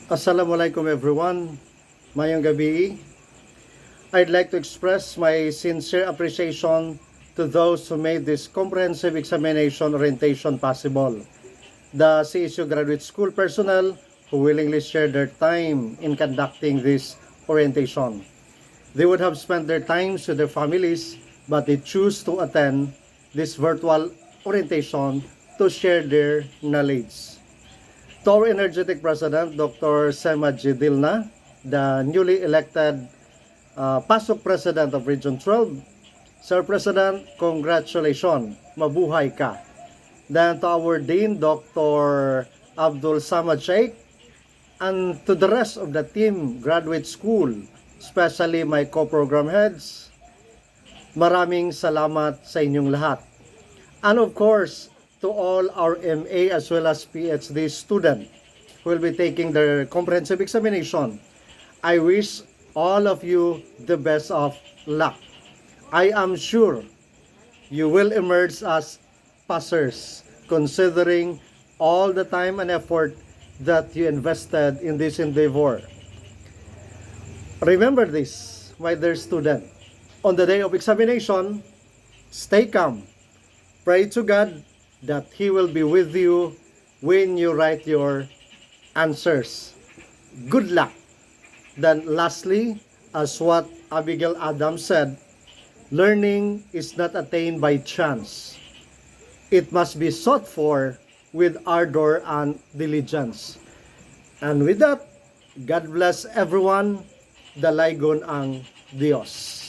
Assalamualaikum everyone. Mayong gabi. I'd like to express my sincere appreciation to those who made this comprehensive examination orientation possible. The CSU Graduate School personnel who willingly shared their time in conducting this orientation. They would have spent their times with their families, but they choose to attend this virtual orientation to share their knowledge. To our energetic President, Dr. Sema Jidilna, the newly elected Pasok President of Region 12. Sir President, congratulations. Mabuhay ka. Then to our Dean, Dr. Abdul Samad Sheikh, and to the rest of the team, graduate school, especially my co-program heads, maraming salamat sa inyong lahat. And of course, to all our MA as well as PhD students who will be taking their comprehensive examination, I wish all of you the best of luck. I am sure you will emerge as passers considering all the time and effort that you invested in this endeavor. Remember this, my dear student. On the day of examination, stay calm. Pray to God that He will be with you when you write your answers. Good luck. Then lastly, as what Abigail Adams said, learning is not attained by chance. It must be sought for with ardor and diligence. And with that, God bless everyone. Dalaygon ang Diyos.